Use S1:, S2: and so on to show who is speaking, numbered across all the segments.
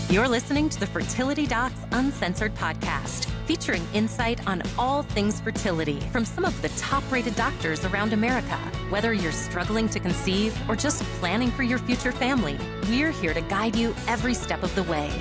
S1: You're listening to the Fertility Docs Uncensored podcast, featuring insight on all things fertility from some of the top-rated doctors around America. Whether you're struggling to conceive or just planning for your future family, we're here to guide you every step of the way.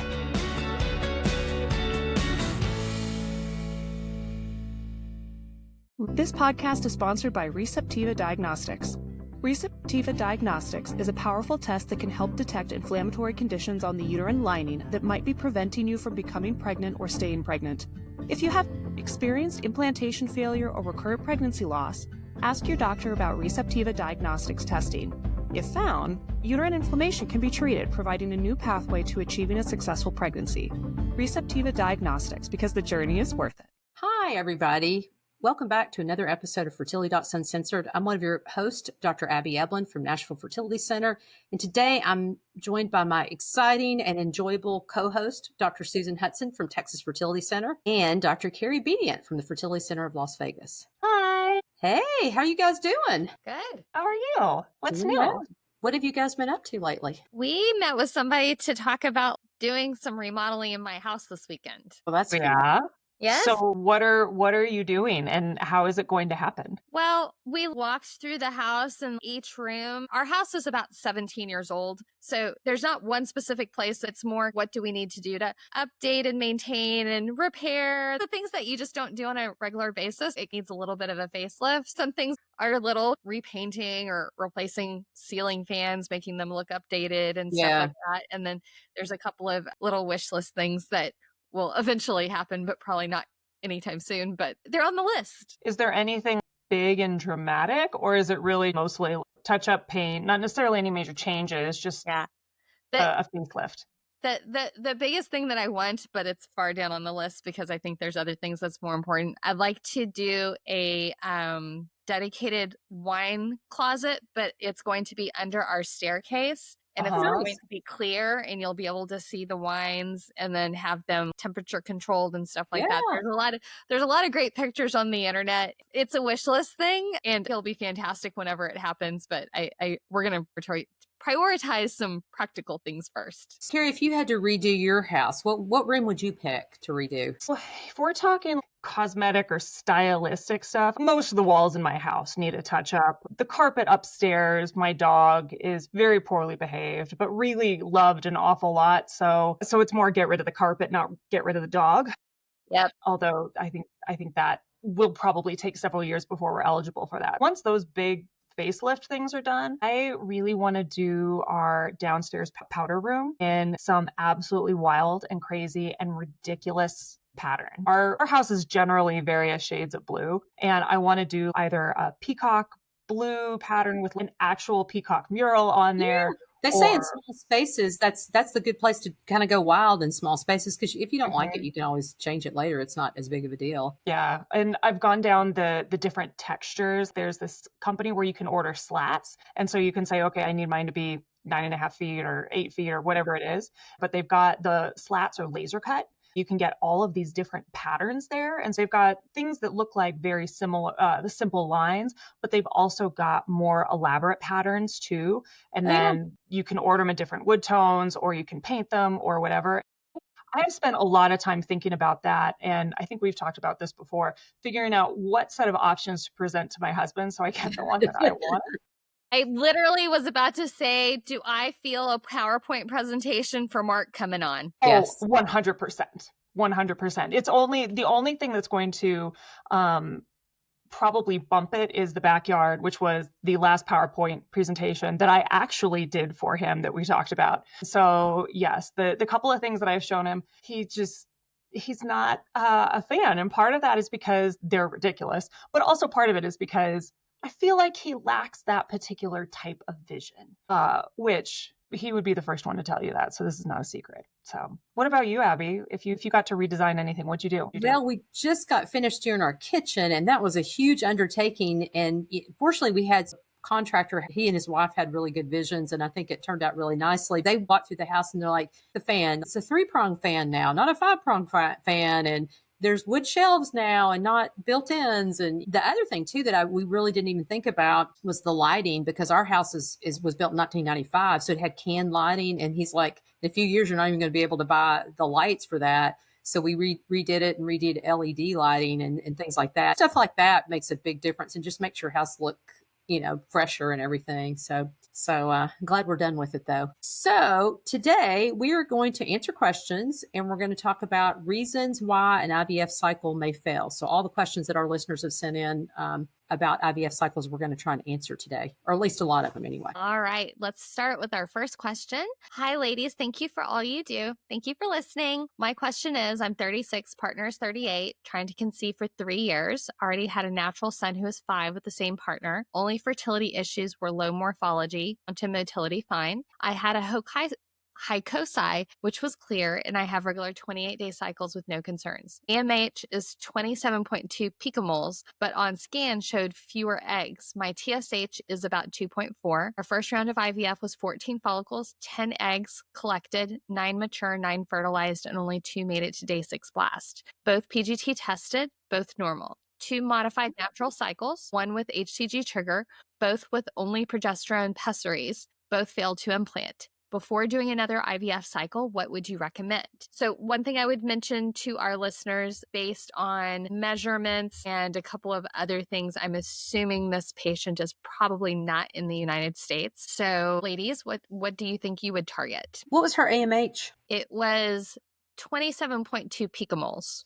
S2: This podcast is sponsored by Receptiva Diagnostics. Receptiva Diagnostics is a powerful test that can help detect inflammatory conditions on the uterine lining that might be preventing you from becoming pregnant or staying pregnant. If you have experienced implantation failure or recurrent pregnancy loss, ask your doctor about Receptiva Diagnostics testing. If found, uterine inflammation can be treated, providing a new pathway to achieving a successful pregnancy. Receptiva Diagnostics, because the journey is worth it.
S3: Hi, everybody. Welcome back to another episode of Fertility Docs Uncensored. I'm one of your hosts, Dr. Abby Eblin from Nashville Fertility Center. And today I'm joined by my exciting and enjoyable co-host, Dr. Susan Hudson from Texas Fertility Center, and Dr. Carrie Bedient from the Fertility Center of Las Vegas.
S4: Hi.
S3: Hey, how are you guys doing?
S5: Good.
S4: How are you? What's new?
S3: Well, what have you guys been up to lately?
S5: We met with somebody to talk about doing some remodeling in my house this weekend.
S3: Well, that's fun.
S4: Yeah.
S5: Yes.
S4: So what are you doing and how is it going to happen?
S5: Well, we walked through the house and each room. Our house is about 17 years old. So there's not one specific place. It's more, what do we need to do to update and maintain and repair the things that you just don't do on a regular basis? It needs a little bit of a facelift. Some things are a little repainting or replacing ceiling fans, making them look updated and stuff like that. And then there's a couple of little wish list things that will eventually happen, but probably not anytime soon, but they're on the list.
S4: Is there anything big and dramatic, or is it really mostly touch up paint, not necessarily any major changes, just a facelift?
S5: The biggest thing that I want, but it's far down on the list because I think there's other things that's more important. I'd like to do a dedicated wine closet, but it's going to be under our staircase. And it's going to be clear and you'll be able to see the wines and then have them temperature controlled and stuff like that. There's a lot of great pictures on the internet. It's a wish list thing and it'll be fantastic whenever it happens. But we're going to prioritize some practical things first.
S3: Carrie, if you had to redo your house, what room would you pick to redo?
S4: Well, if we're talking cosmetic or stylistic stuff, most of the walls in my house need a touch up. The carpet upstairs, my dog is very poorly behaved, but really loved an awful lot. So it's more get rid of the carpet, not get rid of the dog.
S5: Yep.
S4: Although I think that will probably take several years before we're eligible for that. Once those big facelift things are done, I really want to do our downstairs powder room in some absolutely wild and crazy and ridiculous pattern. Our house is generally various shades of blue, and I want to do either a peacock blue pattern with an actual peacock mural on there.
S3: They say in small spaces, that's the good place to kind of go wild in small spaces, because if you don't like it, you can always change it later. It's not as big of a deal.
S4: Yeah. And I've gone down the different textures. There's this company where you can order slats. And so you can say, okay, I need mine to be 9.5 feet or 8 feet or whatever it is. But they've got the slats are laser cut. You can get all of these different patterns there. And so they've got things that look like very similar, the simple lines, but they've also got more elaborate patterns too. And then you can order them in different wood tones, or you can paint them or whatever. I've spent a lot of time thinking about that. And I think we've talked about this before, figuring out what set of options to present to my husband so I get the one that I want.
S5: I literally was about to say, do I feel a PowerPoint presentation for Mark coming on?
S4: Yes. 100%. 100%. It's the only thing that's going to probably bump it is the backyard, which was the last PowerPoint presentation that I actually did for him that we talked about. So yes, the couple of things that I've shown him, he's not a fan. And part of that is because they're ridiculous, but also part of it is because I feel like he lacks that particular type of vision, which he would be the first one to tell you that. So this is not a secret. So what about you, Abby? If you got to redesign anything, what'd you do?
S3: Well, we just got finished doing our kitchen, and that was a huge undertaking. And fortunately, we had a contractor. He and his wife had really good visions, and I think it turned out really nicely. They walked through the house, and they're like, the fan, it's a 3-prong fan now, not a 5-prong fan. And there's wood shelves now and not built-ins. And the other thing too that we really didn't even think about was the lighting, because our house was built in 1995. So it had can lighting. And he's like, In a few years, you're not even going to be able to buy the lights for that. So we redid it and redid LED lighting and things like that. Stuff like that makes a big difference and just makes your house look, fresher and everything. So glad we're done with it though. So today we are going to answer questions and we're going to talk about reasons why an IVF cycle may fail. So all the questions that our listeners have sent in about IVF cycles, we're going to try and answer today, or at least a lot of them anyway.
S5: All right, let's start with our first question. Hi, ladies. Thank you for all you do. Thank you for listening. My question is, I'm 36, partner is 38, trying to conceive for 3 years. Already had a natural son who is 5 with the same partner. Only fertility issues were low morphology, onto motility fine. I had a hycosi, which was clear, and I have regular 28-day cycles with no concerns. AMH is 27.2 picomoles, but on scan showed fewer eggs. My TSH is about 2.4. Our first round of IVF was 14 follicles, 10 eggs collected, 9 mature, 9 fertilized, and only 2 made it to day 6 blast. Both PGT tested, both normal. 2 modified natural cycles, 1 with HCG trigger, both with only progesterone pessaries, both failed to implant. Before doing another IVF cycle, what would you recommend? So one thing I would mention to our listeners, based on measurements and a couple of other things, I'm assuming this patient is probably not in the United States. So ladies, what do you think you would target?
S3: What was her AMH?
S5: It was 27.2 picomoles.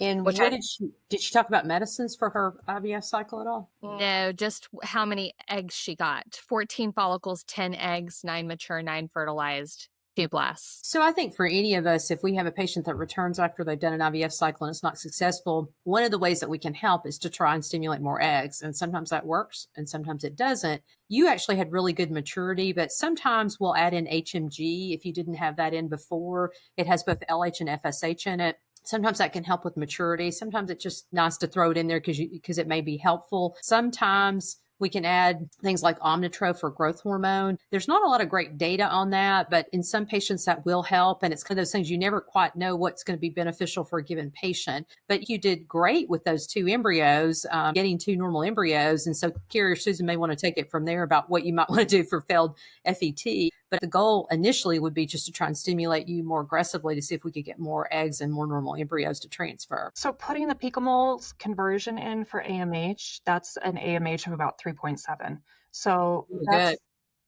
S3: And what did she talk about medicines for her IVF cycle at all?
S5: No, just how many eggs she got. 14 follicles, 10 eggs, 9 mature, 9 fertilized, 2 blasts.
S3: So I think for any of us, if we have a patient that returns after they've done an IVF cycle and it's not successful, one of the ways that we can help is to try and stimulate more eggs. And sometimes that works and sometimes it doesn't. You actually had really good maturity, but sometimes we'll add in HMG if you didn't have that in before. It has both LH and FSH in it. Sometimes that can help with maturity. Sometimes it's just nice to throw it in there because it may be helpful. Sometimes we can add things like Omnitrope for growth hormone. There's not a lot of great data on that, but in some patients that will help. And it's kind of those things you never quite know what's going to be beneficial for a given patient. But you did great with those 2 embryos, getting 2 normal embryos. And so Carrie or Susan may want to take it from there about what you might want to do for failed FET. But the goal initially would be just to try and stimulate you more aggressively to see if we could get more eggs and more normal embryos to transfer.
S4: So putting the picomoles conversion in for AMH, that's an AMH of about 3.7. So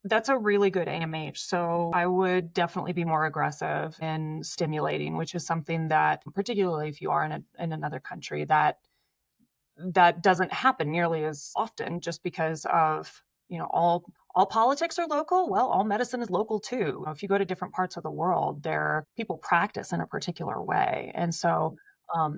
S4: that's a really good AMH. So I would definitely be more aggressive in stimulating, which is something that, particularly if you are in another country, that doesn't happen nearly as often just because of, all politics are local. Well, all medicine is local too. If you go to different parts of the world, people practice in a particular way. And so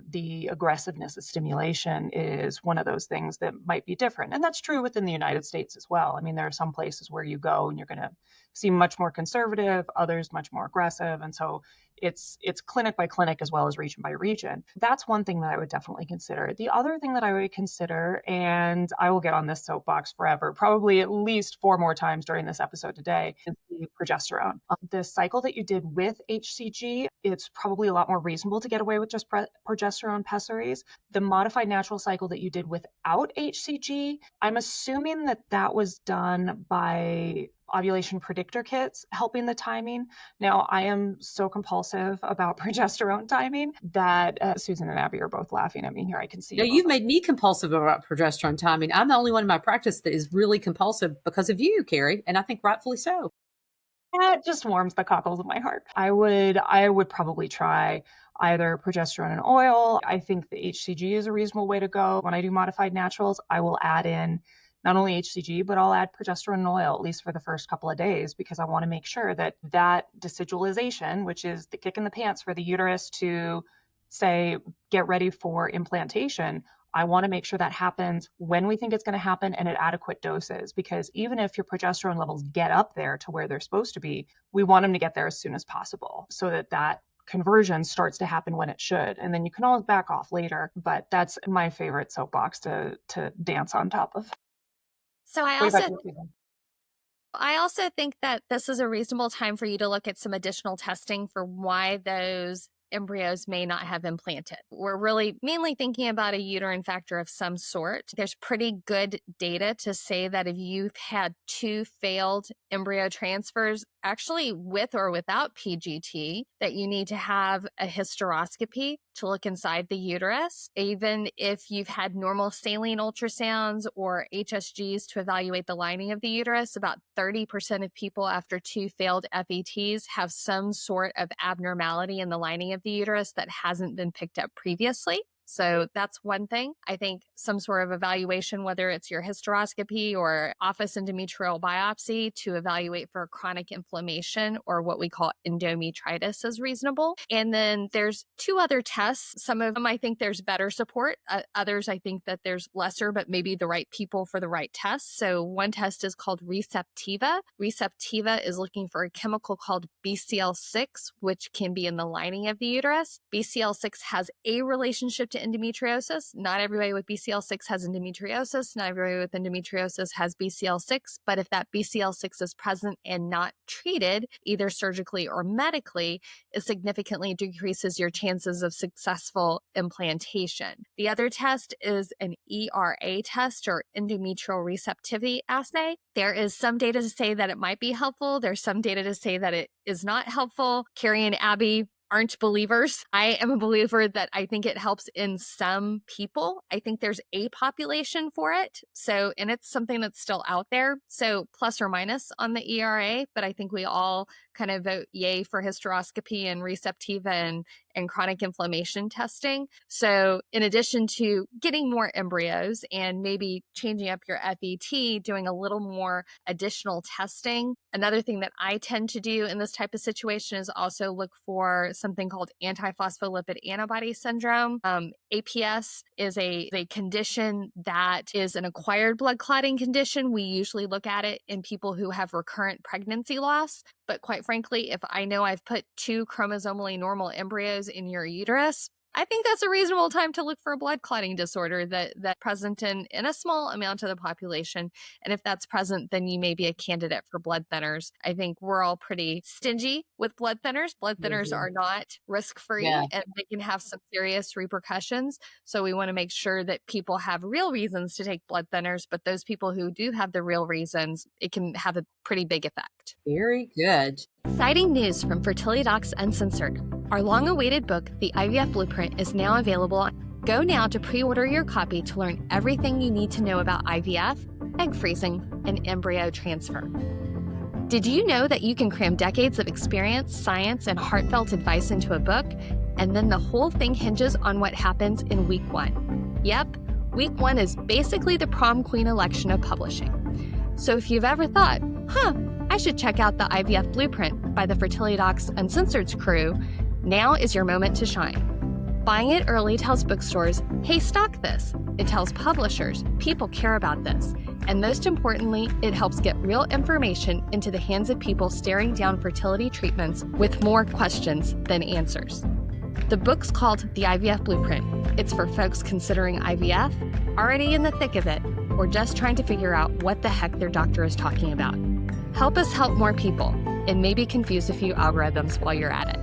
S4: the aggressiveness of stimulation is one of those things that might be different. And that's true within the United States as well. I mean, there are some places where you go and you're going to see much more conservative, others much more aggressive. And so it's clinic by clinic as well as region by region. That's one thing that I would definitely consider. The other thing that I would consider, and I will get on this soapbox forever, probably at least 4 more times during this episode today, is the progesterone. The cycle that you did with HCG, it's probably a lot more reasonable to get away with just progesterone pessaries. The modified natural cycle that you did without HCG, I'm assuming that was done by ovulation predictor kits helping the timing. Now, I am so compulsive about progesterone timing that Susan and Abby are both laughing at me here. I can see.
S3: No, you've made me compulsive about progesterone timing. I'm the only one in my practice that is really compulsive because of you, Carrie, and I think rightfully so.
S4: That just warms the cockles of my heart. I would probably try either progesterone and oil. I think the HCG is a reasonable way to go. When I do modified naturals, I will add in not only HCG, but I'll add progesterone and oil, at least for the first couple of days, because I want to make sure that decidualization, which is the kick in the pants for the uterus to say, get ready for implantation, I want to make sure that happens when we think it's going to happen and at adequate doses, because even if your progesterone levels get up there to where they're supposed to be, we want them to get there as soon as possible so that conversion starts to happen when it should. And then you can always back off later, but that's my favorite soapbox to dance on top of.
S5: So I also think that this is a reasonable time for you to look at some additional testing for why those embryos may not have implanted. We're really mainly thinking about a uterine factor of some sort. There's pretty good data to say that if you've had 2 failed embryo transfers, actually with or without PGT, that you need to have a hysteroscopy to look inside the uterus. Even if you've had normal saline ultrasounds or HSGs to evaluate the lining of the uterus, about 30% of people after 2 failed FETs have some sort of abnormality in the lining of the uterus that hasn't been picked up previously. So that's one thing. I think some sort of evaluation, whether it's your hysteroscopy or office endometrial biopsy to evaluate for chronic inflammation or what we call endometritis, is reasonable. And then there's 2 other tests. Some of them I think there's better support. Others I think that there's lesser, but maybe the right people for the right test. So one test is called Receptiva. Receptiva is looking for a chemical called BCL6, which can be in the lining of the uterus. BCL6 has a relationship to endometriosis. Not everybody with BCL6 has endometriosis. Not everybody with endometriosis has BCL6. But if that BCL6 is present and not treated, either surgically or medically, it significantly decreases your chances of successful implantation. The other test is an ERA test, or endometrial receptivity assay. There is some data to say that it might be helpful. There's some data to say that it is not helpful. Carrie and Abby aren't believers. I am a believer that I think it helps in some people. I think there's a population for it. So, and it's something that's still out there. So plus or minus on the ERA, but I think we all kind of vote yay for hysteroscopy and Receptiva and chronic inflammation testing. So in addition to getting more embryos and maybe changing up your FET, doing a little more additional testing, another thing that I tend to do in this type of situation is also look for something called antiphospholipid antibody syndrome. APS is a condition that is an acquired blood clotting condition. We usually look at it in people who have recurrent pregnancy loss. But quite frankly, if I know I've put 2 chromosomally normal embryos in your uterus, I think that's a reasonable time to look for a blood clotting disorder that's present in a small amount of the population. And if that's present, then you may be a candidate for blood thinners. I think we're all pretty stingy with blood thinners. Blood thinners are not risk-free, and they can have some serious repercussions. So we want to make sure that people have real reasons to take blood thinners, but those people who do have the real reasons, it can have a pretty big effect.
S3: Very good.
S1: Exciting news from Fertility Docs Uncensored. Our long-awaited book, The IVF Blueprint, is now available. Go now to pre-order your copy to learn everything you need to know about IVF, egg freezing, and embryo transfer. Did you know that you can cram decades of experience, science, and heartfelt advice into a book, and then the whole thing hinges on what happens in week 1? Yep, week 1 is basically the prom queen election of publishing. So if you've ever thought, I should check out the IVF Blueprint by the Fertility Docs Uncensored's crew, now is your moment to shine. Buying it early tells bookstores, hey, stock this. It tells publishers, people care about this. And most importantly, it helps get real information into the hands of people staring down fertility treatments with more questions than answers. The book's called The IVF Blueprint. It's for folks considering IVF, already in the thick of it, or just trying to figure out what the heck their doctor is talking about. Help us help more people, and maybe confuse a few algorithms while you're at it.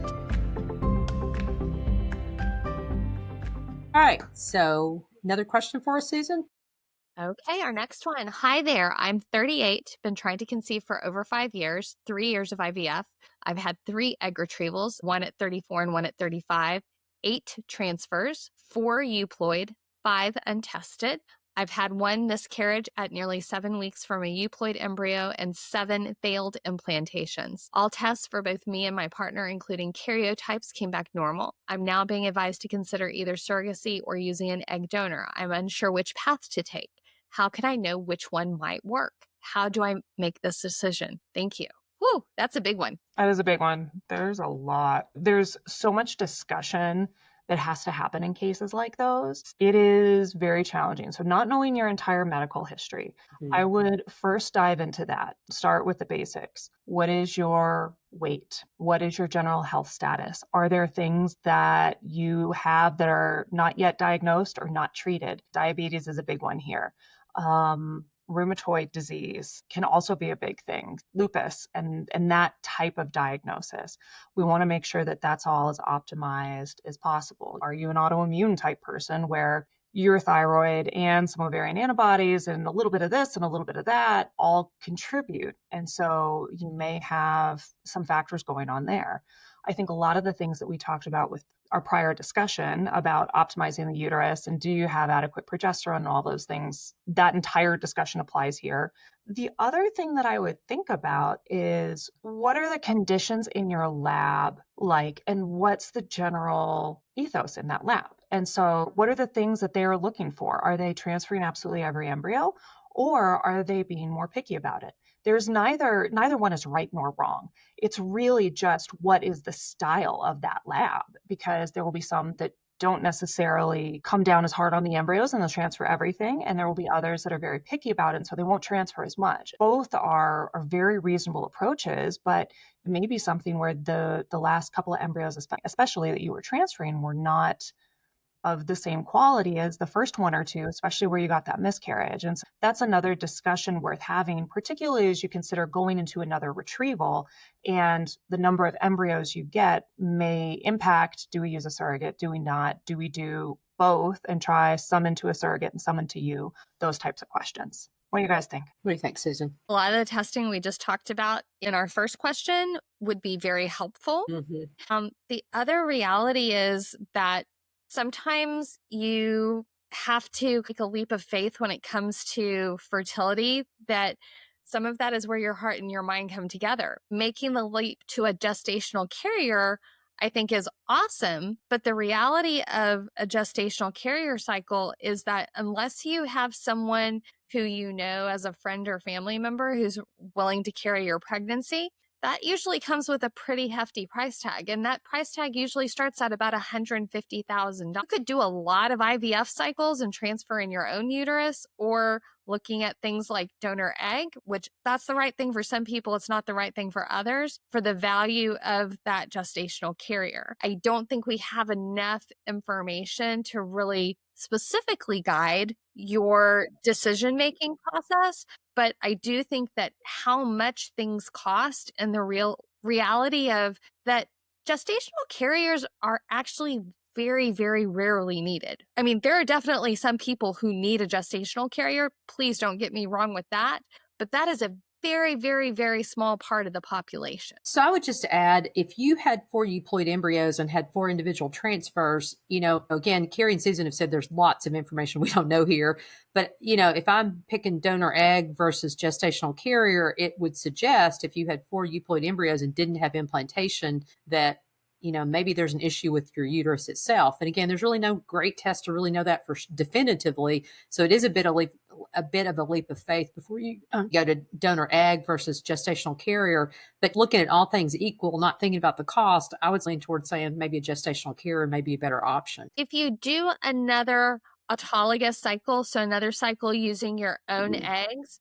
S3: All right. So another question for us, Susan?
S1: Okay, our next one. Hi there. I'm 38, been trying to conceive for over 5 years, 3 years of IVF. I've had 3 egg retrievals, 1 at 34 and 1 at 35, 8 transfers, 4 euploid, 5 untested. I've had 1 miscarriage at nearly 7 weeks from a euploid embryo and 7 failed implantations. All tests for both me and my partner, including karyotypes, came back normal. I'm now being advised to consider either surrogacy or using an egg donor. I'm unsure which path to take. How can I know which one might work? How do I make this decision? Thank you. Whew, that's a big one.
S4: That is a big one. There's a lot. There's so much discussion that has to happen in cases like those. It is very challenging. So not knowing your entire medical history, I would first dive into that. Start with the basics. What is your weight? What is your general health status? Are there things that you have that are not yet diagnosed or not treated? Diabetes is a big one here. Rheumatoid disease can also be a big thing, lupus, and that type of diagnosis. We want to make sure that that's all as optimized as possible. Are you an autoimmune type person where your thyroid and some ovarian antibodies and a little bit of this and a little bit of that all contribute. And so you may have some factors going on there. I think a lot of the things that we talked about with our prior discussion about optimizing the uterus and do you have adequate progesterone and all those things, that entire discussion applies here. The other thing that I would think about is what are the conditions in your lab like, and what's the general ethos in that lab? And so what are the things that they're looking for? Are they transferring absolutely every embryo, or are they being more picky about it? There's neither one is right nor wrong. It's really just what is the style of that lab, because there will be some that don't necessarily come down as hard on the embryos and they'll transfer everything. And there will be others that are very picky about it, and so they won't transfer as much. Both are very reasonable approaches, but it may be something where the last couple of embryos, especially that you were transferring, were not of the same quality as the first one or two, especially where you got that miscarriage. And so that's another discussion worth having, particularly as you consider going into another retrieval, and the number of embryos you get may impact, do we use a surrogate? Do we not? Do we do both and try some into a surrogate and some into you? Those types of questions. What do you guys think?
S3: What do you think, Susan?
S5: A lot of the testing we just talked about in our first question would be very helpful. The other reality is that sometimes you have to take a leap of faith when it comes to fertility, that some of that is where your heart and your mind come together. Making the leap to a gestational carrier, I think, is awesome. But the reality of a gestational carrier cycle is that unless you have someone who you know as a friend or family member who's willing to carry your pregnancy, that usually comes with a pretty hefty price tag. And that price tag usually starts at about $150,000. You could do a lot of IVF cycles and transfer in your own uterus, or looking at things like donor egg, which that's the right thing for some people. It's not the right thing for others, for the value of that gestational carrier. I don't think we have enough information to really specifically guide your decision-making process. But I do think that how much things cost and the reality of that gestational carriers are actually very, very rarely needed. I mean, there are definitely some people who need a gestational carrier. Please don't get me wrong with that. But that is a very, very, very small part of the population.
S3: So I would just add, if you had 4 euploid embryos and had 4 individual transfers, again, Carrie and Susan have said there's lots of information we don't know here. But, if I'm picking donor egg versus gestational carrier, it would suggest if you had 4 euploid embryos and didn't have implantation that maybe there's an issue with your uterus itself. And again, there's really no great test to really know that for definitively. So it is a bit of a leap of faith before you go to donor egg versus gestational carrier. But looking at all things equal, not thinking about the cost, I would lean towards saying maybe a gestational carrier may be a better option.
S5: If you do another autologous cycle, so another cycle using your own eggs,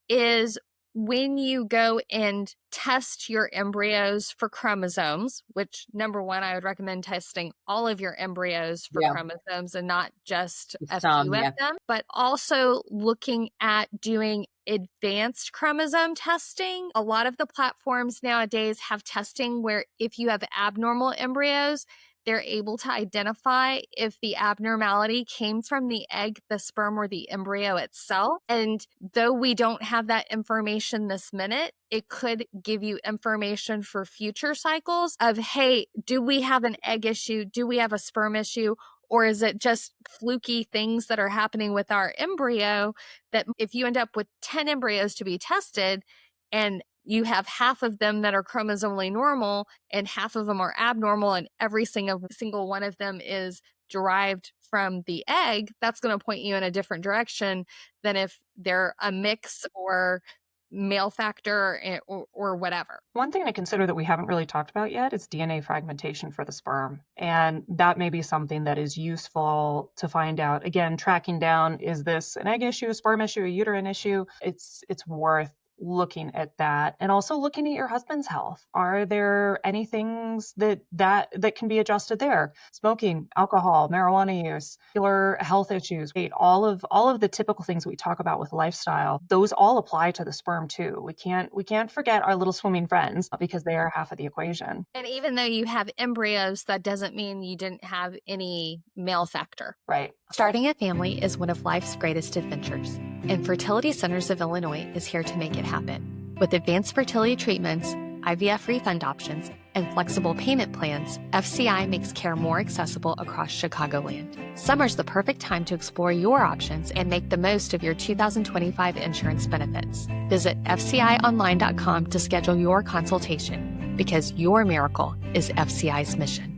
S5: is when you go and test your embryos for chromosomes, which number one, I would recommend testing all of your embryos for chromosomes and not just a few of them, but also looking at doing advanced chromosome testing. A lot of the platforms nowadays have testing where if you have abnormal embryos, they're able to identify if the abnormality came from the egg, the sperm, or the embryo itself. And though we don't have that information this minute, it could give you information for future cycles of, hey, do we have an egg issue? Do we have a sperm issue? Or is it just fluky things that are happening with our embryo that if you end up with 10 embryos to be tested and you have half of them that are chromosomally normal and half of them are abnormal, and every single one of them is derived from the egg, that's going to point you in a different direction than if they're a mix or male factor or whatever.
S4: One thing to consider that we haven't really talked about yet is DNA fragmentation for the sperm. And that may be something that is useful to find out. Again, tracking down, is this an egg issue, a sperm issue, a uterine issue? It's worth looking at that and also looking at your husband's health. Are there any things that can be adjusted there? Smoking, alcohol, marijuana use, particular health issues, weight, all of the typical things we talk about with lifestyle, those all apply to the sperm too. We can't forget our little swimming friends because they are half of the equation.
S5: And even though you have embryos, that doesn't mean you didn't have any male factor.
S4: Right.
S1: Starting a family is one of life's greatest adventures, and Fertility Centers of Illinois is here to make it happen. With advanced fertility treatments, IVF refund options, and flexible payment plans, FCI makes care more accessible across Chicagoland. Summer's the perfect time to explore your options and make the most of your 2025 insurance benefits. Visit FCIonline.com to schedule your consultation, because your miracle is FCI's mission.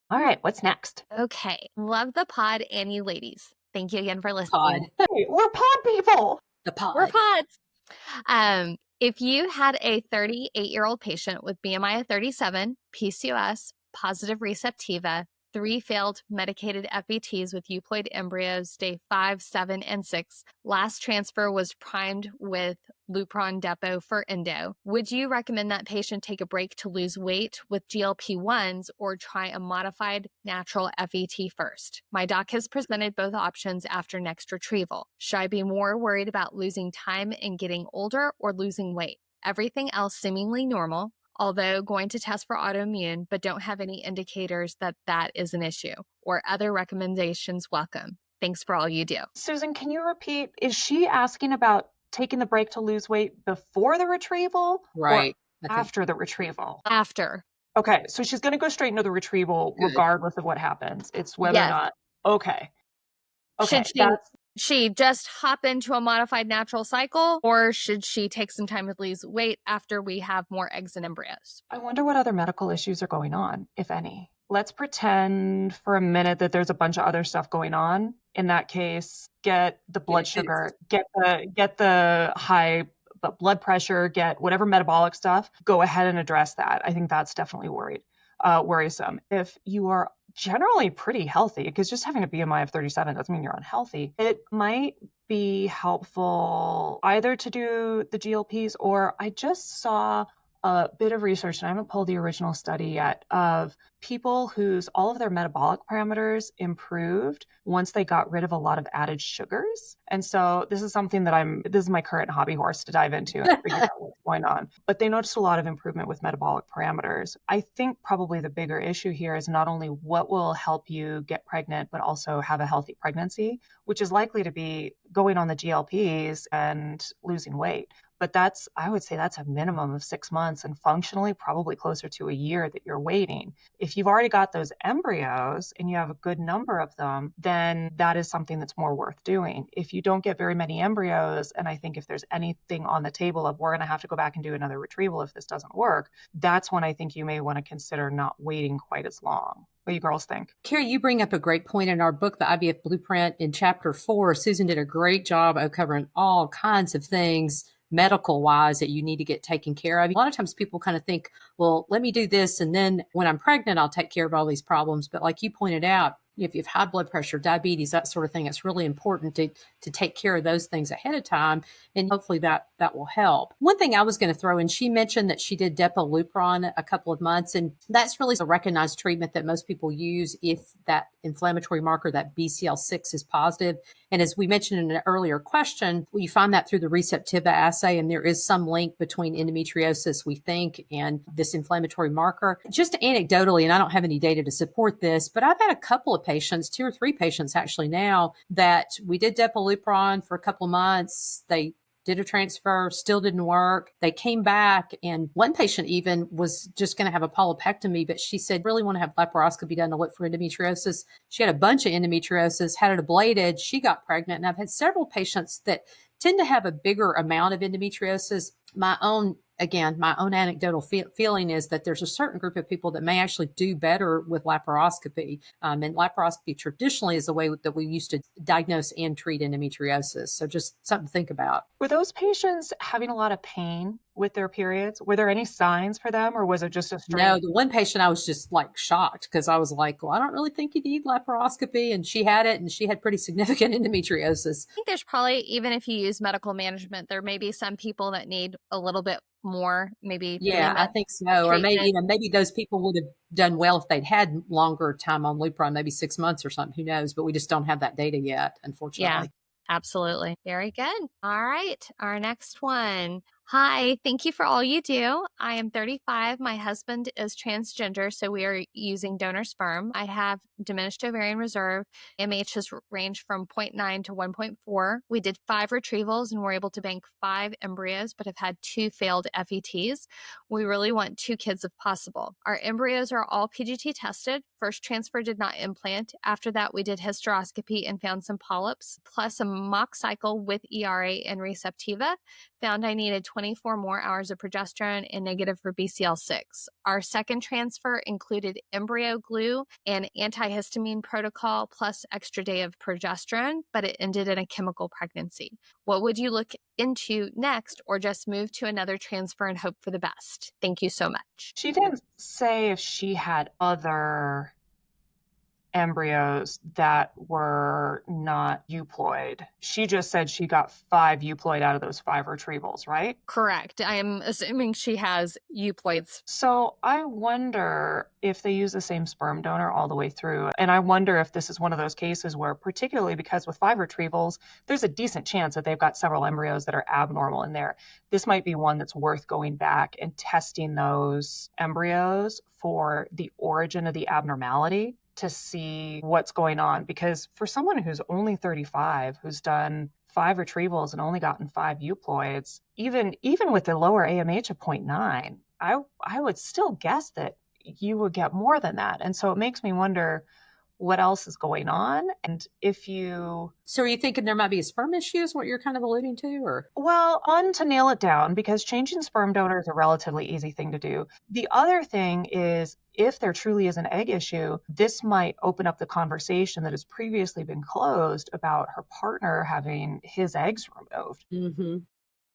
S4: All right, what's next?
S5: Okay. Love the pod and you ladies. Thank you again for listening.
S4: Hey, we're pod people.
S3: The pod.
S5: We're pods. If you had a 38-year-old patient with BMI of 37, PCOS, positive receptiva, 3 failed medicated FETs with euploid embryos day 5, 7, and 6, last transfer was primed with Lupron Depot for endo, would you recommend that patient take a break to lose weight with GLP-1s or try a modified natural FET first? My doc has presented both options after next retrieval. Should I be more worried about losing time and getting older or losing weight? Everything else seemingly normal, although going to test for autoimmune, but don't have any indicators that that is an issue, or other recommendations welcome. Thanks for all you do.
S4: Susan, can you repeat? Is she asking about taking the break to lose weight before the retrieval
S3: Right.
S4: or after the retrieval?
S5: After.
S4: Okay, so she's going to go straight into the retrieval
S3: Good.
S4: regardless of what happens. It's whether or
S5: Yes.
S4: not. Okay. Okay.
S5: Should she just hop into a modified natural cycle, or should she take some time to lose weight after we have more eggs and embryos?
S4: I wonder what other medical issues are going on, if any. Let's pretend for a minute that there's a bunch of other stuff going on. In that case, get the blood sugar, get the high blood pressure, get whatever metabolic stuff, go ahead and address that. I think that's definitely worrisome. If you are generally pretty healthy, because just having a BMI of 37 doesn't mean you're unhealthy, it might be helpful either to do the GLPs, or I just saw a bit of research, and I haven't pulled the original study yet, of people whose all of their metabolic parameters improved once they got rid of a lot of added sugars. And so this is something that this is my current hobby horse to dive into and figure out what's going on. But they noticed a lot of improvement with metabolic parameters. I think probably the bigger issue here is not only what will help you get pregnant, but also have a healthy pregnancy, which is likely to be going on the GLPs and losing weight. But I would say that's a minimum of 6 months, and functionally probably closer to a year that you're waiting. If you've already got those embryos and you have a good number of them, then that is something that's more worth doing. If you don't get very many embryos, and I think if there's anything on the table of we're going to have to go back and do another retrieval if this doesn't work, that's when I think you may want to consider not waiting quite as long. What do you girls think?
S3: Carrie, you bring up a great point in our book, The IVF Blueprint. In chapter 4, Susan did a great job of covering all kinds of things medical wise that you need to get taken care of. A lot of times people kind of think, well, let me do this, and then when I'm pregnant, I'll take care of all these problems. But like you pointed out, if you have high blood pressure, diabetes, that sort of thing, it's really important to take care of those things ahead of time. And hopefully that will help. One thing I was going to throw in, she mentioned that she did Depo-Lupron a couple of months, and that's really a recognized treatment that most people use if that inflammatory marker, that BCL6, is positive. And as we mentioned in an earlier question, you find that through the receptiva assay, and there is some link between endometriosis, we think, and this inflammatory marker. Just anecdotally, and I don't have any data to support this, but I've had a couple of patients, 2 or 3 patients actually now, that we did Depo-Lupron for a couple of months. They did a transfer, still didn't work. They came back, and one patient even was just going to have a polypectomy, but she said, really want to have laparoscopy done to look for endometriosis. She had a bunch of endometriosis, had it ablated. She got pregnant. And I've had several patients that tend to have a bigger amount of endometriosis. My own again, my own anecdotal feeling is that there's a certain group of people that may actually do better with laparoscopy. And laparoscopy traditionally is the way that we used to diagnose and treat endometriosis. So just something to think about.
S4: Were those patients having a lot of pain with their periods? Were there any signs for them, or was it just a straight?
S3: No, the one patient I was just like shocked because I was like, well, I don't really think you need laparoscopy. And she had it, and she had pretty significant endometriosis.
S5: I think there's probably, even if you use medical management, there may be some people that need a little bit more, maybe.
S3: Yeah, I think so. Or maybe, maybe those people would have done well if they'd had longer time on Lupron, maybe 6 months or something. Who knows? But we just don't have that data yet, unfortunately.
S5: Yeah. Absolutely. Very good. All right. Our next one. Hi, thank you for all you do. I am 35. My husband is transgender, so we are using donor sperm. I have diminished ovarian reserve. MH has ranged from 0.9 to 1.4. We did 5 retrievals and were able to bank 5 embryos, but have had 2 failed FETs. We really want 2 kids if possible. Our embryos are all PGT tested. First transfer did not implant. After that, we did hysteroscopy and found some polyps, plus a mock cycle with ERA and Receptiva. Found I needed 24 more hours of progesterone and negative for BCL6. Our second transfer included embryo glue and antihistamine protocol plus extra day of progesterone, but it ended in a chemical pregnancy. What would you look into next, or just move to another transfer and hope for the best? Thank you so much.
S4: She didn't say if she had other embryos that were not euploid. She just said she got 5 euploid out of those 5 retrievals, right?
S5: Correct. I am assuming she has euploids.
S4: So I wonder if they use the same sperm donor all the way through. And I wonder if this is one of those cases where, particularly because with 5 retrievals, there's a decent chance that they've got several embryos that are abnormal in there. This might be one that's worth going back and testing those embryos for the origin of the abnormality to see what's going on. Because for someone who's only 35, who's done 5 retrievals and only gotten 5 euploids, even with the lower AMH of 0.9, I would still guess that you would get more than that. And so it makes me wonder what else is going on. And if you...
S3: So are you thinking there might be a sperm issue is what you're kind of alluding to? Or?
S4: Well, to nail it down, because changing sperm donor is a relatively easy thing to do. The other thing is, if there truly is an egg issue, this might open up the conversation that has previously been closed about her partner having his eggs removed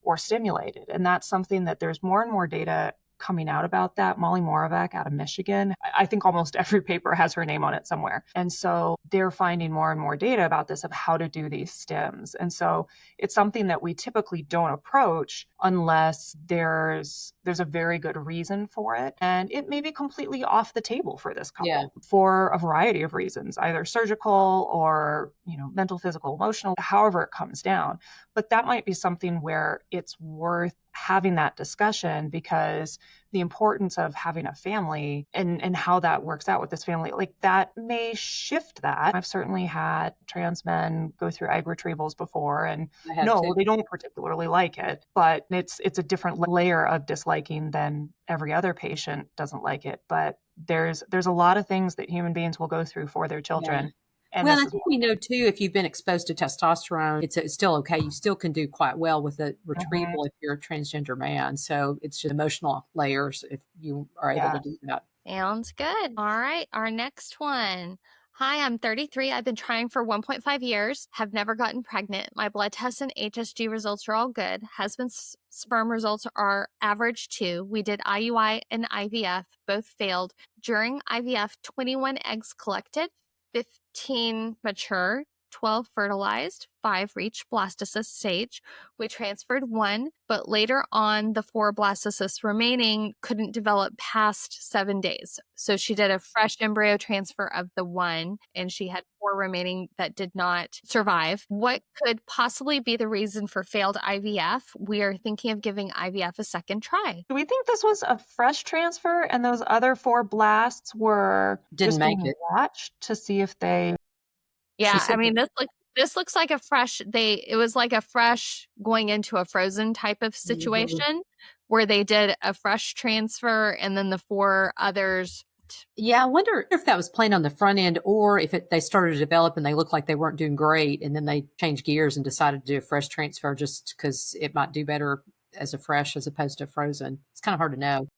S4: or stimulated. And that's something that there's more and more data coming out about that. Molly Moravec out of Michigan, I think almost every paper has her name on it somewhere. And so they're finding more and more data about this, of how to do these stims. And so it's something that we typically don't approach unless there's a very good reason for it. And it may be completely off the table for this couple for a variety of reasons, either surgical or, mental, physical, emotional, however it comes down. But that might be something where it's worth having that discussion, because the importance of having a family and how that works out with this family, like that may shift that. I've certainly had trans men go through egg retrievals before, and no, they don't particularly like it, but it's a different layer of disliking than every other patient doesn't like it. But there's a lot of things that human beings will go through for their children.
S3: Yeah. And I think we know too, if you've been exposed to testosterone, it's still okay. You still can do quite well with a retrieval if you're a transgender man. So it's just emotional layers if you are able to do that.
S5: Sounds good. All right. Our next one. Hi, I'm 33. I've been trying for 1.5 years, have never gotten pregnant. My blood tests and HSG results are all good. Husband's sperm results are average too. We did IUI and IVF, both failed. During IVF, 21 eggs collected, 15 mature, 12 fertilized, 5 reached blastocyst stage. We transferred 1, but later on, the 4 blastocysts remaining couldn't develop past 7 days. So she did a fresh embryo transfer of the 1, and she had 4 remaining that did not survive. What could possibly be the reason for failed IVF? We are thinking of giving IVF a second try.
S4: Do we think this was a fresh transfer and those other 4 blasts
S3: didn't make it?
S4: Watched to see if they...
S5: Yeah, I mean, this looks like a fresh, it was like a fresh going into a frozen type of situation where they did a fresh transfer and then the 4 others.
S3: Yeah, I wonder if that was playing on the front end, or if they started to develop and they looked like they weren't doing great, and then they changed gears and decided to do a fresh transfer just because it might do better as a fresh as opposed to frozen? It's kind of hard to know.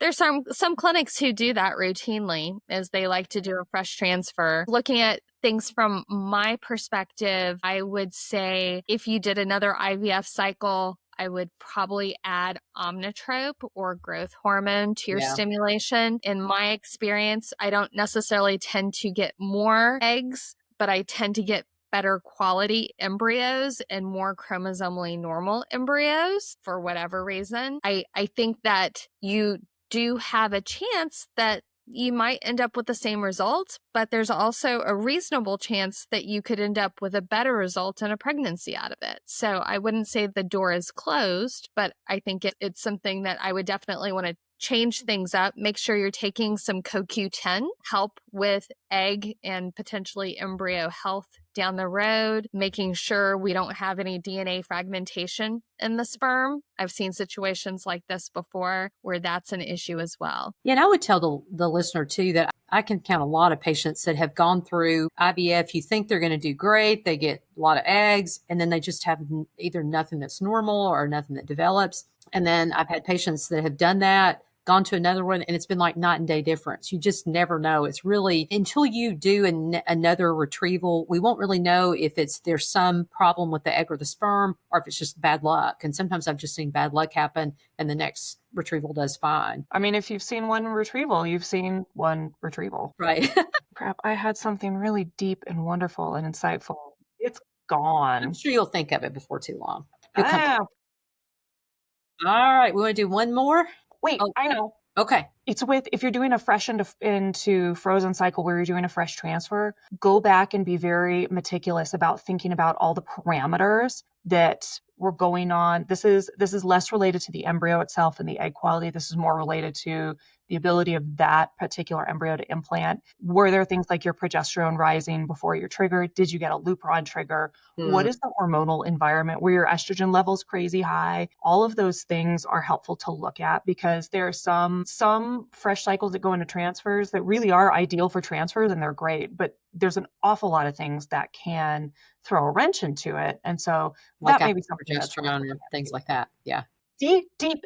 S5: There's some clinics who do that routinely, is they like to do a fresh transfer. Looking at things from my perspective, I would say if you did another IVF cycle, I would probably add omnitrope or growth hormone to your stimulation. In my experience, I don't necessarily tend to get more eggs, but I tend to get better quality embryos and more chromosomally normal embryos for whatever reason. I think that you do have a chance that you might end up with the same result, but there's also a reasonable chance that you could end up with a better result and a pregnancy out of it. So I wouldn't say the door is closed, but I think it's something that I would definitely want to change things up. Make sure you're taking some CoQ10, help with egg and potentially embryo health down the road, making sure we don't have any DNA fragmentation in the sperm. I've seen situations like this before where that's an issue as well.
S3: Yeah, and I would tell the listener too that I can count a lot of patients that have gone through IVF. You think they're going to do great. They get a lot of eggs, and then they just have either nothing that's normal or nothing that develops. And then I've had patients that have done that, gone to another one, and it's been like night and day difference. You just never know. It's really, until you do another retrieval, we won't really know if there's some problem with the egg or the sperm, or if it's just bad luck. And sometimes I've just seen bad luck happen and the next retrieval does fine.
S4: I mean, if you've seen one retrieval, you've seen one retrieval.
S3: Right.
S4: Crap, I had something really deep and wonderful and insightful. It's gone.
S3: I'm sure you'll think of it before too long. You'll come
S4: Ah,
S3: All right. We want to do one more?
S4: wait,
S3: Oh,
S4: I know.
S3: okay.
S4: It's if you're doing a fresh into frozen cycle where you're doing a fresh transfer, go back and be very meticulous about thinking about all the parameters that were going on. This is less related to the embryo itself and the egg quality. This is more related to the ability of that particular embryo to implant. Were there things like your progesterone rising before your trigger? Did you get a Lupron trigger? What is the hormonal environment? Were your estrogen levels crazy high? All of those things are helpful to look at because there are some fresh cycles that go into transfers that really are ideal for transfers and they're great, but there's an awful lot of things that can throw a wrench into it. And so
S3: Like
S4: that may be something that's
S3: progesterone or things like that. Yeah.
S4: deep,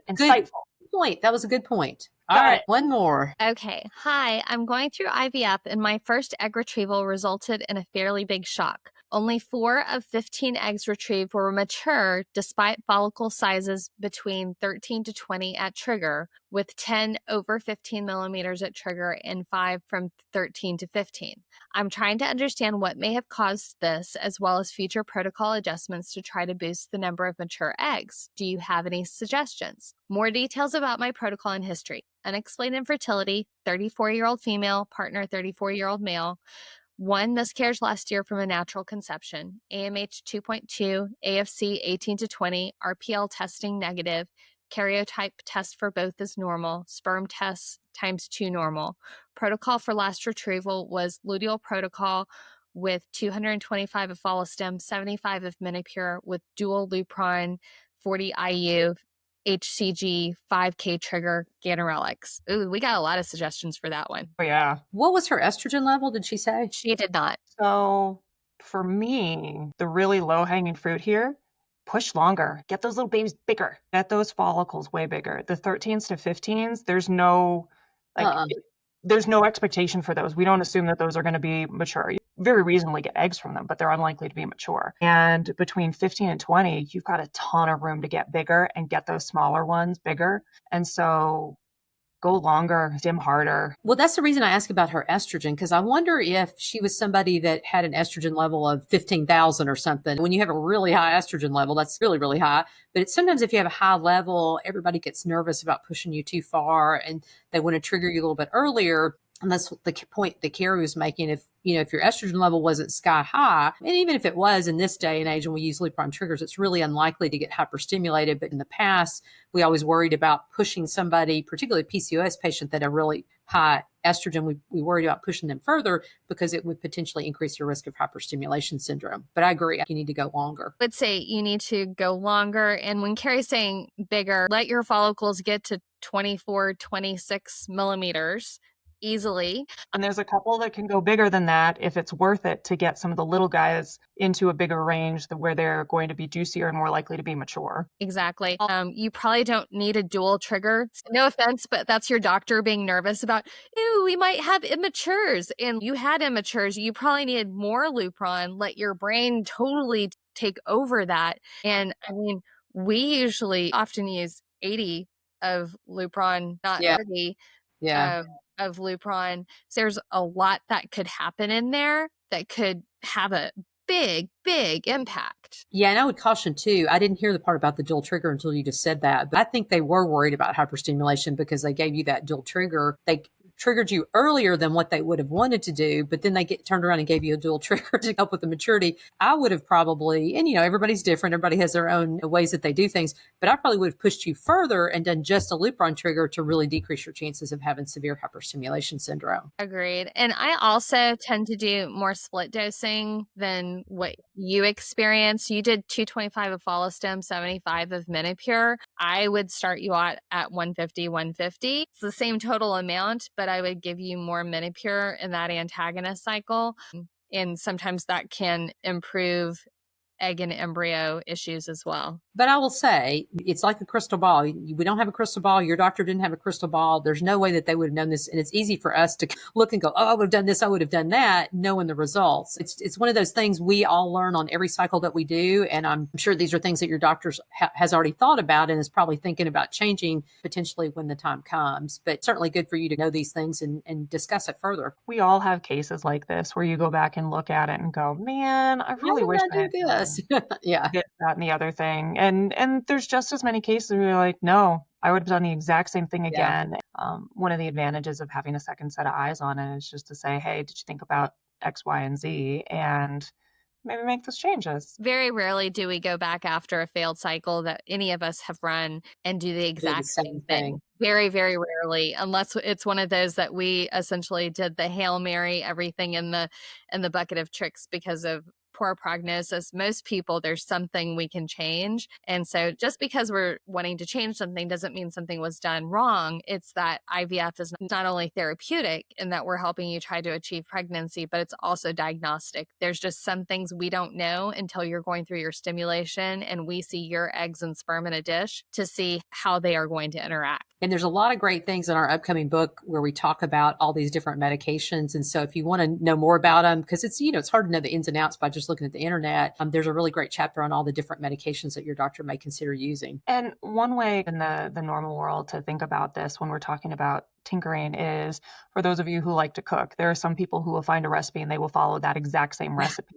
S4: insightful.
S3: Good point. That was a good point. All
S4: Got
S3: right.
S4: it.
S3: One more.
S5: Okay. Hi, I'm going through IVF and my first egg retrieval resulted in a fairly big shock. Only 4 of 15 eggs retrieved were mature despite follicle sizes between 13 to 20 at trigger, with 10 over 15 millimeters at trigger and 5 from 13 to 15. I'm trying to understand what may have caused this, as well as future protocol adjustments to try to boost the number of mature eggs. Do you have any suggestions? More details about my protocol and history. Unexplained infertility, 34-year-old female, partner 34-year-old male. 1 miscarriage last year from a natural conception, AMH 2.2, AFC 18 to 20, RPL testing negative, karyotype test for both is normal, sperm tests ×2 normal. Protocol for last retrieval was luteal protocol with 225 of Follistim, 75 of Minipure with dual Lupron, 40 IU, HCG, 5K trigger, Ganirelix. Ooh, we got a lot of suggestions for that one.
S4: Oh, yeah.
S3: What was her estrogen level? Did she say?
S5: She did not.
S4: So for me, the really low hanging fruit here, push longer, get those little babies bigger, get those follicles way bigger. The 13s to 15s, there's no expectation for those. We don't assume that those are going to be mature. You very reasonably get eggs from them, but they're unlikely to be mature. And between 15 and 20, you've got a ton of room to get bigger and get those smaller ones bigger. And so go longer, stim harder.
S3: Well, that's the reason I asked about her estrogen, because I wonder if she was somebody that had an estrogen level of 15,000 or something. When you have a really high estrogen level, that's really, really high. But it's sometimes if you have a high level, everybody gets nervous about pushing you too far and they want to trigger you a little bit earlier. And that's the point that Carrie was making. If your estrogen level wasn't sky high, and even if it was in this day and age and we use Lupron triggers, it's really unlikely to get hyperstimulated. But in the past, we always worried about pushing somebody, particularly a PCOS patient that had really high estrogen. We worried about pushing them further because it would potentially increase your risk of hyperstimulation syndrome. But I agree, you need to go longer.
S5: I would say you need to go longer. And when Carrie's saying bigger, let your follicles get to 24, 26 millimeters. easily.
S4: And there's a couple that can go bigger than that if it's worth it to get some of the little guys into a bigger range where they're going to be juicier and more likely to be mature.
S5: Exactly. You probably don't need a dual trigger. No offense, but that's your doctor being nervous about, ew, we might have immatures. And you had immatures. You probably needed more Lupron. Let your brain totally take over that. And I mean, we usually often use 80 of Lupron, not 30 of Lupron. So there's a lot that could happen in there that could have a big impact.
S3: Yeah, and I would caution too. I didn't hear the part about the dual trigger until you just said that, but I think they were worried about hyperstimulation because they gave you that dual trigger. They triggered you earlier than what they would have wanted to do, but then they turned around and gave you a dual trigger to help with the maturity. I would have probably, and everybody's different. Everybody has their own ways that they do things, but I probably would have pushed you further and done just a Lupron trigger to really decrease your chances of having severe hyperstimulation syndrome.
S5: Agreed. And I also tend to do more split dosing than what you experience. You did 225 of Follistim, 75 of Minipure. I would start you out at 150. It's the same total amount, but I would give you more Minipure in that antagonist cycle. And sometimes that can improve egg and embryo issues as well.
S3: But I will say, it's like a crystal ball. We don't have a crystal ball. Your doctor didn't have a crystal ball. There's no way that they would have known this. And it's easy for us to look and go, oh, I would have done this, I would have done that, knowing the results. It's one of those things we all learn on every cycle that we do. And I'm sure these are things that your doctor has already thought about and is probably thinking about changing potentially when the time comes. But certainly good for you to know these things and discuss it further.
S4: We all have cases like this where you go back and look at it and go, man, I really wish I
S3: do this. Yeah.
S4: This, that, and the other thing. And there's just as many cases where you're like, no, I would have done the exact same thing again. Yeah. One of the advantages of having a second set of eyes on it is just to say, hey, did you think about X, Y, and Z? And maybe make those changes.
S5: Very rarely do we go back after a failed cycle that any of us have run and do the exact same thing. Very, very rarely, unless it's one of those that we essentially did the Hail Mary, everything in the bucket of tricks because of poor prognosis. Most people, there's something we can change. And so just because we're wanting to change something doesn't mean something was done wrong. It's that IVF is not only therapeutic in that we're helping you try to achieve pregnancy, but it's also diagnostic. There's just some things we don't know until you're going through your stimulation and we see your eggs and sperm in a dish to see how they are going to interact.
S3: And there's a lot of great things in our upcoming book where we talk about all these different medications. And so if you want to know more about them, because it's, it's hard to know the ins and outs by just looking at the internet, there's a really great chapter on all the different medications that your doctor may consider using.
S4: And one way in the normal world to think about this when we're talking about tinkering is, for those of you who like to cook, there are some people who will find a recipe and they will follow that exact same recipe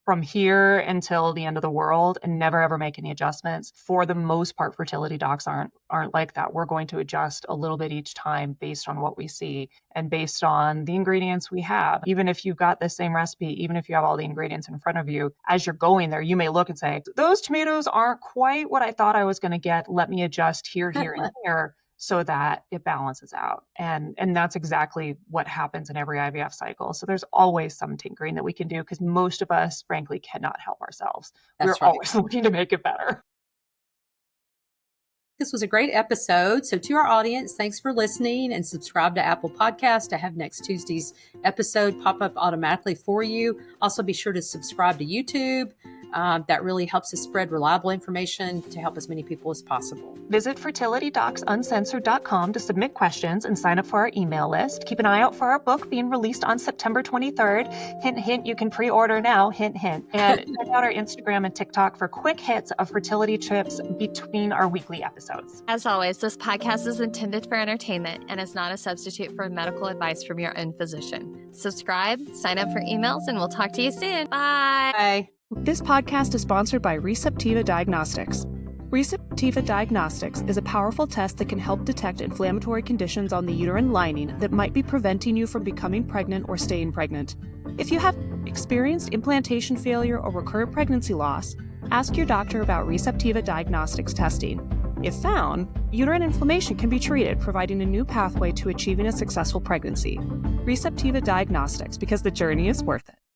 S4: from here until the end of the world and never ever make any adjustments. For the most part, fertility docs aren't like that. We're going to adjust a little bit each time based on what we see and based on the ingredients we have. Even if you've got the same recipe, even if you have all the ingredients in front of you, as you're going there, you may look and say, those tomatoes aren't quite what I thought I was going to get. Let me adjust here, and here, so that it balances out. And that's exactly what happens in every IVF cycle. So there's always some tinkering that we can do because most of us, frankly, cannot help ourselves. We're always looking to make it better.
S3: This was a great episode. So to our audience, thanks for listening and subscribe to Apple Podcasts to have next Tuesday's episode pop up automatically for you. Also be sure to subscribe to YouTube. That really helps us spread reliable information to help as many people as possible.
S4: Visit fertilitydocsuncensored.com to submit questions and sign up for our email list. Keep an eye out for our book being released on September 23rd. Hint, hint, you can pre-order now. Hint, hint. And check out our Instagram and TikTok for quick hits of fertility tips between our weekly episodes.
S5: As always, this podcast is intended for entertainment and is not a substitute for medical advice from your own physician. Subscribe, sign up for emails, and we'll talk to you soon. Bye.
S3: Bye.
S2: This podcast is sponsored by Receptiva Diagnostics. Receptiva Diagnostics is a powerful test that can help detect inflammatory conditions on the uterine lining that might be preventing you from becoming pregnant or staying pregnant. If you have experienced implantation failure or recurrent pregnancy loss, ask your doctor about Receptiva Diagnostics testing. If found, uterine inflammation can be treated, providing a new pathway to achieving a successful pregnancy. Receptiva Diagnostics, because the journey is worth it.